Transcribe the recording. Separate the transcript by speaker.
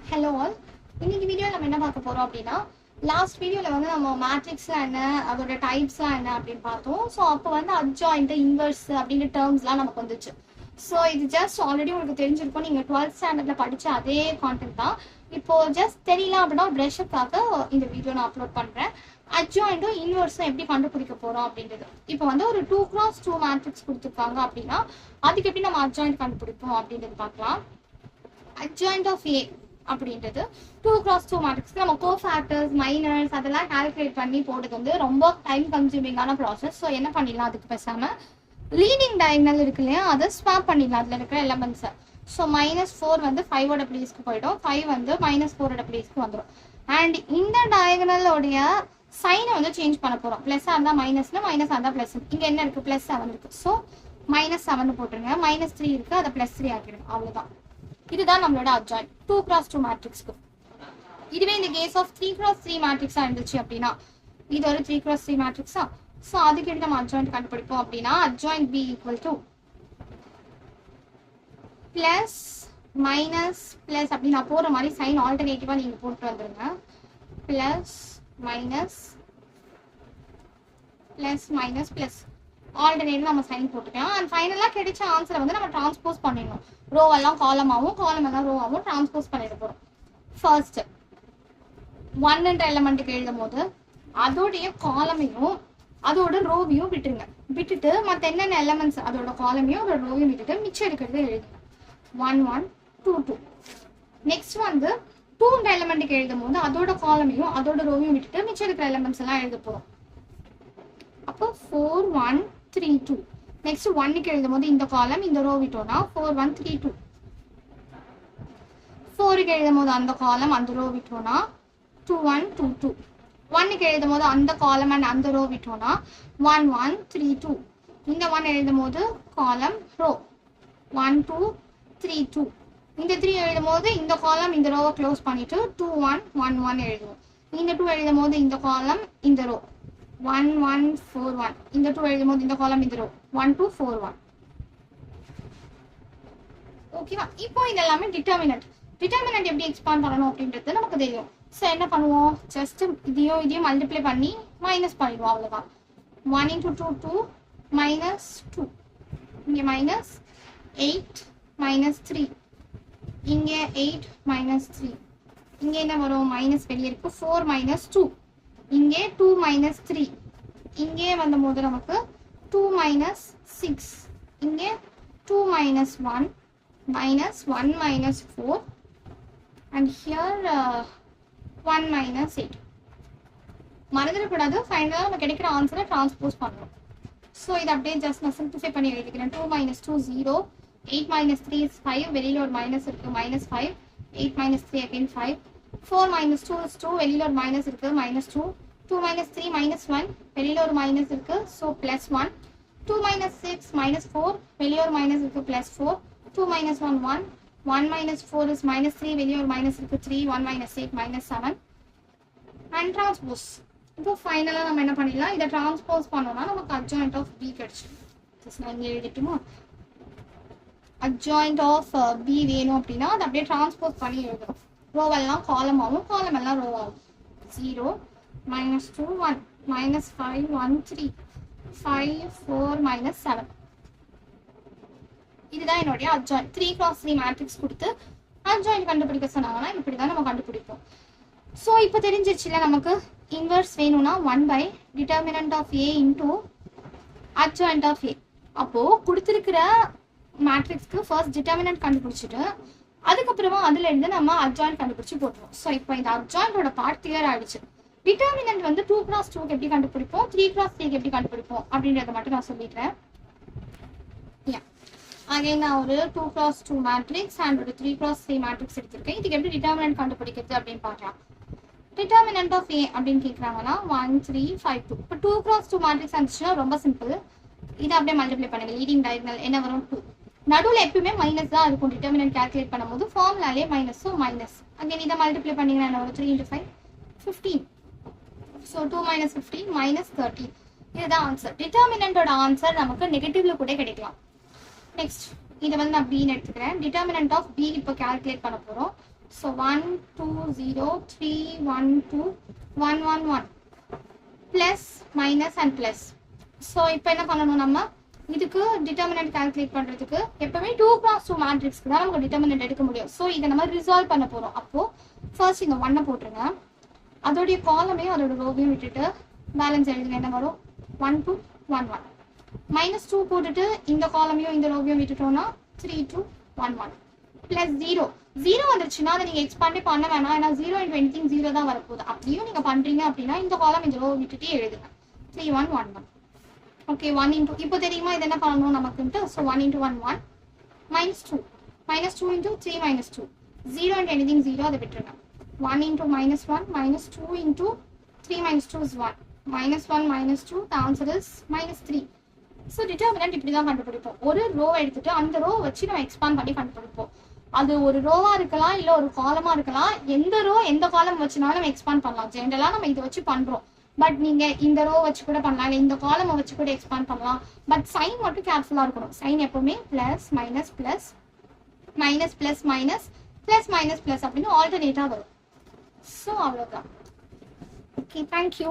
Speaker 1: Hello all. இன்னைக்கு video நம்ம என்ன பார்க்க போறோம் அப்படின்னா, லாஸ்ட் வீடியோல வந்து நம்ம மேட்ரிக்ஸ்லாம் என்ன, அதோட டைப்ஸ்லாம் என்ன அப்படின்னு பார்த்தோம். ஸோ அப்போ வந்து அட்ஜாயிண்ட், இன்வர்ஸ் அப்படிங்கிற டேர்ம்ஸ்லாம் நமக்கு வந்துச்சு. ஸோ இது ஜஸ்ட் ஆல்ரெடி உங்களுக்கு தெரிஞ்சிருக்கும், நீங்க 12th ஸ்டாண்டர்ட்ல படிச்ச அதே கான்டென்ட் தான். இப்போ ஜஸ்ட் தெரியல அப்படின்னா பிரஷுக்காக இந்த வீடியோ நான் அப்லோட் பண்றேன். அட்ஜாயிண்ட்டும் இன்வர்ஸும் எப்படி கண்டுபிடிக்க போறோம் அப்படின்றது. இப்போ வந்து ஒரு 2x2 மேட்ரிக்ஸ் கொடுத்துருக்காங்க அப்படின்னா அதுக்கு எப்படி நம்ம அட்ஜாயிண்ட் கண்டுபிடிப்போம் அப்படின்றது பார்க்கலாம். அட்ஜாயிண்ட் ஆஃப் ஏ அப்படின்றது 2x2 மேட்ரிக்ஸ்க்கு நம்ம கோஃபேக்டர்ஸ், மைனர்ஸ் அதெல்லாம் கால்குலேட் பண்ணி போடுறது வந்து ரொம்ப டைம் கன்சூமிங்கான ப்ராசஸ். ஸோ என்ன பண்ணிடலாம், அதுக்கு பேசாம லீடிங் டயகனல் இருக்கு இல்லையா, அதை ஸ்வாப் பண்ணிடலாம் அதில் இருக்கிற எலமெண்ட்ஸை. ஸோ -4 வந்து 5ஓட பிளேஸ்க்கு போயிடும், 5 வந்து -4ஓட பிளேஸ்க்கு வந்துடும். அண்ட் இந்த டயகனலோடைய சைனை வந்து சேஞ்ச் பண்ண போகிறோம். ப்ளஸ்ஸாக இருந்தால் மைனஸ்னு, மைனஸாக இருந்தால் ப்ளஸ். இங்கே என்ன இருக்குது, +7 இருக்குது. ஸோ -7 போட்டுருங்க. -3 இருக்குது, அதை +3 ஆக்கிடுங்க. அவ்வளோதான். இதுதான் நம்மளோட அட்ஜாயிண்ட் 2x2 மேட்ரிக்ஸ்க்கு. இதுவே இந்த கேஸ் ஆஃப் 3x3 மேட்ரிக்ஸா இருந்துச்சு அப்படின்னா, இது ஒரு 3x3 மேட்ரிக்ஸா. ஸோ அதுக்கு எப்படி நம்ம அட்ஜாயிண்ட் கண்டுபிடிப்போம் அப்படின்னா, adjoint B = plus minus plus அப்படி நான் போற மாதிரி சைன் ஆல்டர்னேட்டிவா நீங்க போட்டு வந்துருங்க. Plus minus plus minus plus alternative நம்ம சைன் போட்டுக்கலாம். அண்ட் ஃபைனலாக கிடைச்ச ஆன்சரை வந்து நம்ம டிரான்ஸ்போஸ் பண்ணிடணும். ரோவெல்லாம் காலமாகவும், காலம் எல்லாம் ரோவாகவும் டிரான்ஸ்போஸ் பண்ணிட போகிறோம். ஃபர்ஸ்ட் 1ன்ற எலமெண்ட்டுக்கு எழுதும் போது அதோடைய காலமையும் அதோட ரோவையும் விட்டுருங்க. விட்டுட்டு மற்ற என்னென்ன எலமெண்ட்ஸ் அதோட காலமையும் அதோட ரோவையும் விட்டுட்டு மிச்சம் இருக்கிறத எழுதுங்க. 1 1 2 2. நெக்ஸ்ட் வந்து 2ன்ற எலமெண்ட்டுக்கு எழுதும் போது அதோட காலமையும் அதோட ரோவையும் விட்டுட்டு மிச்சம் இருக்கிற எலமெண்ட்ஸ் எல்லாம் எழுத போகிறோம். அப்போ 4 1 3 2. நெக்ஸ்ட் 1க்கு எழுதும் போது இந்த காலம் இந்த ரோ விட்டோம்னா 4 1 3 2. 4க்கு எழுதும் போது அந்த காலம் அந்த ரோ விட்டோம்னா 2 1 2 2. 1க்கு எழுதும் போது அந்த காலம் அண்ட் அந்த ரோ விட்டோம்னா 1 1 3 2. இந்த 1 எழுதும் போது காலம் ரோ 1 2 3 2. இந்த 3 எழுதும் போது இந்த காலம் இந்த ரோவை க்ளோஸ் பண்ணிட்டு 2 1 1 1 எழுதுவோம். இந்த 2 எழுதும் போது இந்த காலம் இந்த ரோ 1 1 4 1. இந்த 2 எழுதும் போது இந்த காலம் இந்த ரோ 1 2 4 1. ஓகேவா? இப்போ இது எல்லாமே டிட்டர்மினன்ட். டிட்டர்மினன்ட் எப்படி எக்ஸ்பாண்ட் பண்ணணும் அப்படின்றது நமக்கு தெரியும். ஸோ என்ன பண்ணுவோம், ஜஸ்ட் இதையும் மல்டிப்ளை பண்ணி மைனஸ் பண்ணிடுவோம், அவ்வளோதான். 1 × 2 2 -2. இங்கே -8 -3. இங்கே 8 -3. இங்கே என்ன வரும், மைனஸ் வெளியே இருக்கு, 4 -2. இங்கே 2 -3. இங்கே வந்த போது நமக்கு 2 -6. இங்கே 2 -1 -1 -4 and here 1 -8. மறந்துடக்கூடாது, ஃபைனலாக நம்ம கிடைக்கிற ஆன்சரை டிரான்ஸ்போஸ் பண்ணணும். ஸோ இதை அப்படியே ஜஸ்ட் நான் சிம்பிளிஃபை பண்ணி எழுதிக்கிறேன். 2 -2 0. 8 -3 is 5. வெளியில் ஒரு மைனஸ் இருக்கு, -5. 8 -3 again 5. 4 -2 is 2. வெளியில் ஒரு மைனஸ் இருக்கு, -2. 2 -3 -1. வெளியில் ஒரு மைனஸ் இருக்கு, ஸோ +1. 2 -6 -4. வெளியில் ஒரு மைனஸ் இருக்கு, +4. 2 -1 1. 1 -4 is -3. வெளியில் ஒரு மைனஸ் இருக்கு, 3. 1 -8 -7 அண்ட் டிரான்ஸ்போஸ். இப்போ ஃபைனலாக நம்ம என்ன பண்ணிடலாம், இதை டிரான்ஸ்போஸ் பண்ணோம்னா நமக்கு அட்ஜாயிண்ட் ஆஃப் B கிடைச்சிடும். நான் இங்கே எழுதிட்டுமா, அட்ஜாயிண்ட் ஆஃப் B வேணும் அப்படின்னா அதை அப்படியே டிரான்ஸ்போஸ் பண்ணி எழுதுறோம். ரோவெல்லாம் காலமாகவும் காலம் எல்லாம் ரோவாகும். 0 -2 1 -5 1 3 5 4 -7. இதுதான் என்னுடைய அட்ஜாயிண்ட். 3x3 மேட்ரிக்ஸ் கொடுத்து அட்ஜாயிண்ட் கண்டுபிடிக்க சொன்னாங்கன்னா இப்படிதான் நம்ம கண்டுபிடிப்போம். ஸோ இப்போ தெரிஞ்சிருச்சுல, நமக்கு இன்வர்ஸ் வேணும்னா 1 determinant of A into adjoint of A. அப்போ கொடுத்துருக்கிற மேட்ரிக்ஸ்க்கு ஃபர்ஸ்ட் டிட்டர்மினன்ட் கண்டுபிடிச்சிட்டு அதுக்கப்புறமா அதுல இருந்து நம்ம அட்ஜாயிண்ட் கண்டுபிடிச்சு போட்டுருவோம். ஸோ இப்போ இந்த அட்ஜாயிண்டோட பார்ட் கிளியர் ஆயிடுச்சு. டிட்டர்மினன்ட் வந்து 2x2 எப்படி கண்டுபிடிப்போம், 3x3 எப்படி கண்டுபிடிப்போம் அப்படின்றத மட்டும் நான் சொல்லிடுறேன். அகைன் நான் ஒரு 2x2 மேட்ரிக்ஸ் அண்ட் ஒரு 3x3 மேட்ரிக்ஸ் எடுத்திருக்கேன். இதுக்கு எப்படி டிட்டர்மினன்ட் கண்டுபிடிக்கிறது அப்படின்னு பார்க்கலாம். டிட்டர்மினன்ட் ஆஃப் A அப்படின்னு கேட்குறாங்கன்னா 1 3 5 2. இப்போ 2x2 மேட்ரிக்ஸ் இருந்துச்சுன்னா ரொம்ப சிம்பிள். இதை அப்படியே மல்டிப்ளை பண்ணுங்க. லீடிங் டயகனல் என்ன வரும், 2. நடுவில் எப்பயுமே மைனஸ் தான் இருக்கும். டிட்டர்மினன்ட் கால்குலேட் பண்ணும்போது ஃபார்முலாலே மைனஸ், ஸோ மைனஸ். அகைன் இதை மல்டிப்ளை பண்ணிங்கன்னா என்ன வரும், 3 × 5 15. ஸோ 2 - 15 -13. இதுதான் ஆன்சர். டிட்டர்மினன்டோட ஆன்சர் நமக்கு நெகட்டிவ்ல கூட கிடைக்கலாம். நெக்ஸ்ட் இதை வந்து நான் B எடுத்துக்கிறேன். டிட்டர்மினன்ட் ஆஃப் B இப்போ கால்குலேட் பண்ண போகிறோம். So 1 2 0 3 1 2 1 1 1 plus minus and plus. So இப்போ என்ன பண்ணணும், நம்ம இதுக்கு டிட்டர்மினன்ட் கால்குலேட் பண்ணுறதுக்கு எப்பவுமே 2x2 மேட்ரிக்ஸ்க்கு தான் நமக்கு டிட்டர்மினன்ட் எடுக்க முடியும். ஸோ இதை நம்ம ரிசால்வ் பண்ண போகிறோம். அப்போது ஃபர்ஸ்ட் இங்கே 1 போட்டுருங்க, அதோடைய காலமையும் அதோட ரோவையும் விட்டுட்டு பேலன்ஸ் எழுதுங்க. என்ன வரும், 1 2 1 1 -2 போட்டுட்டு இந்த காலமையும் இந்த ரோவையும் விட்டுட்டோம்னா 3 2 1 1 ப்ளஸ் 0 வந்துருச்சுன்னா அதை நீங்கள் எக்ஸ்பாண்டே பண்ண வேணாம், ஏன்னா 0 × anything 0 தான் வரப்போகுது. அப்படியும் நீங்கள் பண்ணுறீங்க அப்படின்னா இந்த காலம் இந்த ரோ விட்டுட்டே எழுதுங்க. 3 1 1 1 ஓகே. 1 இன்டூ இப்போ தெரியுமா இது என்ன பண்ணணும் நமக்குன்ட்டு. ஸோ 1 × 1 1 -2 -2 × 3 -2 0 × anything 0 அதை விட்டுருங்க. 1 × -1 -2 × 3 -2 is 1 -1 -2 the answer is -3. So determinant இப்படி தான் கண்டுபிடிப்போம். ஒரு ரோ எடுத்துட்டு அந்த ரோ வச்சு நம்ம எக்ஸ்பாண்ட் பண்ணி கண்டுபிடிப்போம். அது ஒரு ரோவா இருக்கலாம், இல்லை ஒரு காலமா இருக்கலாம். எந்த ரோ எந்த காலம் வச்சுனாலும் நம்ம எக்ஸ்பாண்ட் பண்ணலாம். ஜென்ரலா நம்ம இதை வச்சு பண்றோம். பட் நீங்க இந்த ரோ வச்சு கூட பண்ணலாம், இல்லை இந்த காலம் வச்சு கூட எக்ஸ்பாண்ட் பண்ணலாம். பட் சைன் மட்டும் கேர்ஃபுல்லா இருக்கணும். சைன் எப்பவுமே plus minus plus minus plus minus plus minus plus அப்படின்னு ஆல்டர்னேட்டா வரும். ஸோ அவ்வளோதான். Okay, thank you.